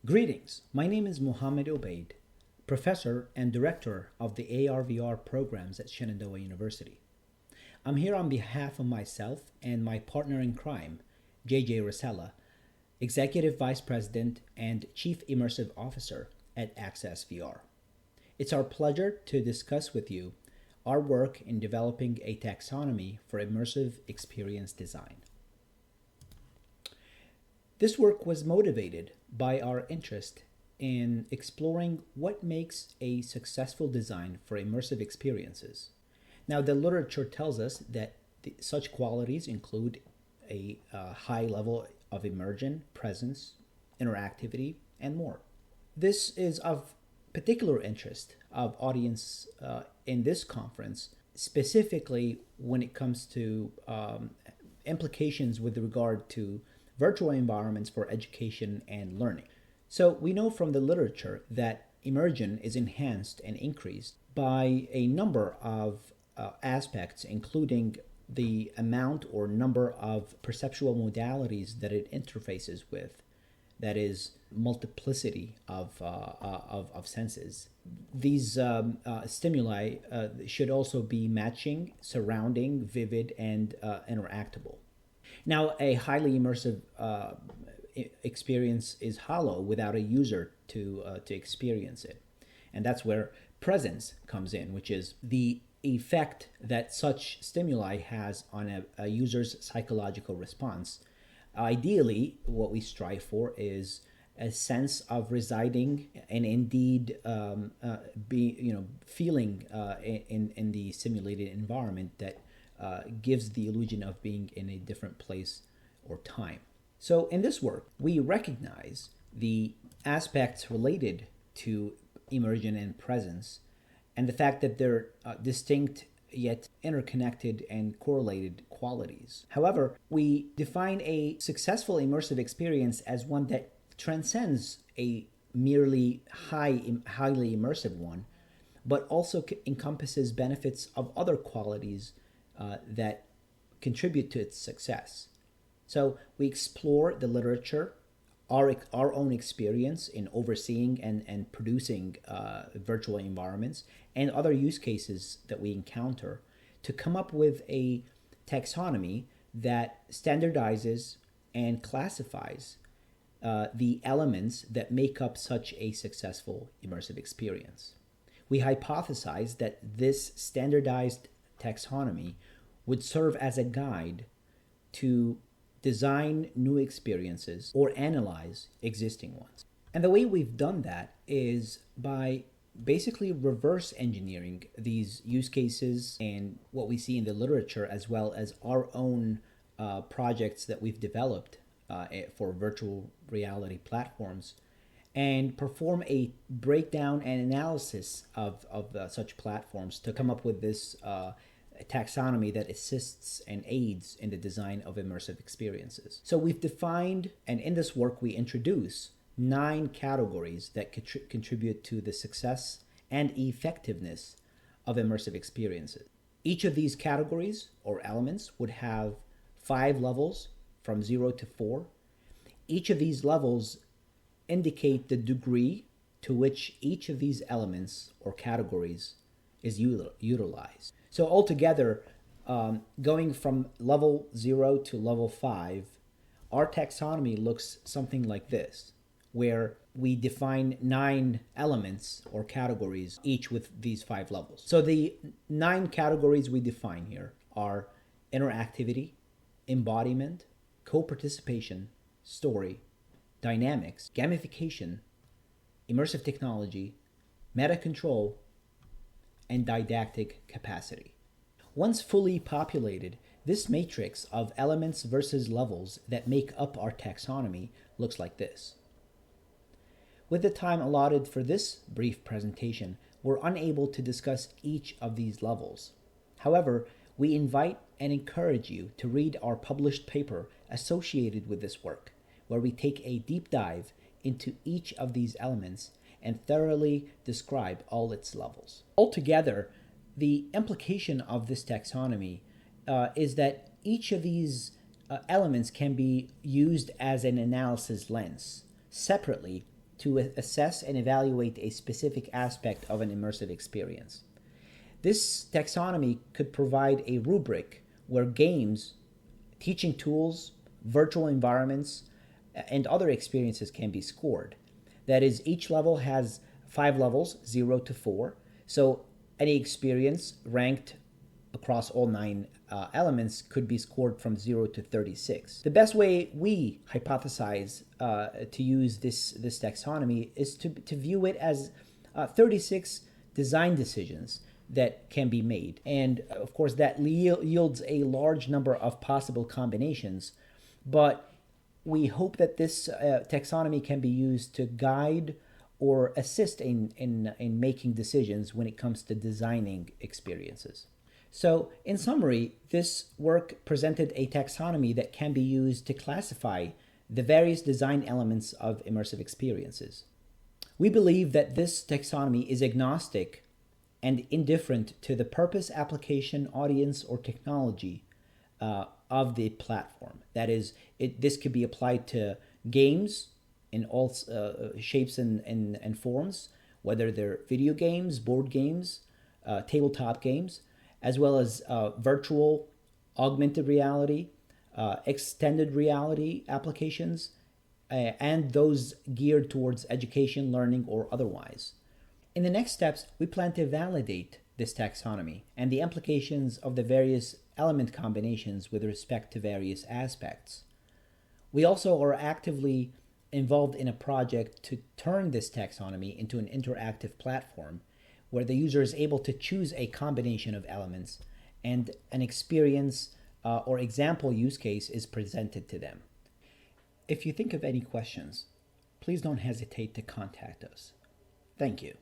Greetings, my name is Mohammed Obaid, Professor and Director of the AR/VR programs at Shenandoah University. I'm here on behalf of myself and my partner in crime, JJ Rosella, Executive Vice President and Chief Immersive Officer at Access VR. It's our pleasure to discuss with you our work in developing a taxonomy for immersive experience design. This work was motivated by our interest in exploring what makes a successful design for immersive experiences. Now, the literature tells us that such qualities include a high level of immersion, presence, interactivity, and more. This is of particular interest of audience in this conference, specifically when it comes to implications with regard to virtual environments for education and learning. So we know from the literature that immersion is enhanced and increased by a number of aspects, including the amount or number of perceptual modalities that it interfaces with, that is, multiplicity of senses. These stimuli should also be matching, surrounding, vivid, and interactable. Now, a highly immersive experience is hollow without a user to experience it. And that's where presence comes in, which is the effect that such stimuli has on a user's psychological response. Ideally, what we strive for is a sense of residing and indeed feeling in the simulated environment that gives the illusion of being in a different place or time. So in this work, we recognize the aspects related to immersion and presence and the fact that they're distinct yet interconnected and correlated qualities. However, we define a successful immersive experience as one that transcends a merely highly immersive one, but also encompasses benefits of other qualities that contribute to its success. So we explore the literature, our own experience in overseeing and producing virtual environments, and other use cases that we encounter to come up with a taxonomy that standardizes and classifies the elements that make up such a successful immersive experience. We hypothesize that this standardized taxonomy would serve as a guide to design new experiences or analyze existing ones. And the way we've done that is by basically reverse engineering these use cases and what we see in the literature, as well as our own projects that we've developed for virtual reality platforms, and perform a breakdown and analysis of such platforms to come up with this taxonomy that assists and aids in the design of immersive experiences. So we've defined, and in this work we introduce 9 categories that contribute to the success and effectiveness of immersive experiences. Each of these categories or elements would have 5 levels from 0 to 4. Each of these levels indicate the degree to which each of these elements or categories is utilized. So altogether, going from level 0 to level 5, our taxonomy looks something like this, where we define 9 elements or categories, each with these 5 levels. So the 9 categories we define here are interactivity, embodiment, co-participation, story, dynamics, gamification, immersive technology, meta control, and didactic capacity. Once fully populated, this matrix of elements versus levels that make up our taxonomy looks like this. With the time allotted for this brief presentation, we're unable to discuss each of these levels. However, we invite and encourage you to read our published paper associated with this work, where we take a deep dive into each of these elements and thoroughly describe all its levels. Altogether, the implication of this taxonomy is that each of these elements can be used as an analysis lens separately to assess and evaluate a specific aspect of an immersive experience. This taxonomy could provide a rubric where games, teaching tools, virtual environments, and other experiences can be scored. That is, each level has 5 levels, 0 to 4. So any experience ranked across all 9 elements could be scored from 0 to 36. The best way we hypothesize to use this taxonomy is to view it as 36 design decisions that can be made. And of course, that yields a large number of possible combinations, but we hope that this taxonomy can be used to guide or assist in making decisions when it comes to designing experiences. So, in summary, this work presented a taxonomy that can be used to classify the various design elements of immersive experiences. We believe that this taxonomy is agnostic and indifferent to the purpose, application, audience, or technology of the platform. That is, this could be applied to games in all shapes and forms, whether they're video games, board games, tabletop games, as well as virtual, augmented reality, extended reality applications, and those geared towards education, learning, or otherwise. In the next steps, we plan to validate this taxonomy and the implications of the various element combinations with respect to various aspects. We also are actively involved in a project to turn this taxonomy into an interactive platform where the user is able to choose a combination of elements and an experience or example use case is presented to them. If you think of any questions, please don't hesitate to contact us. Thank you.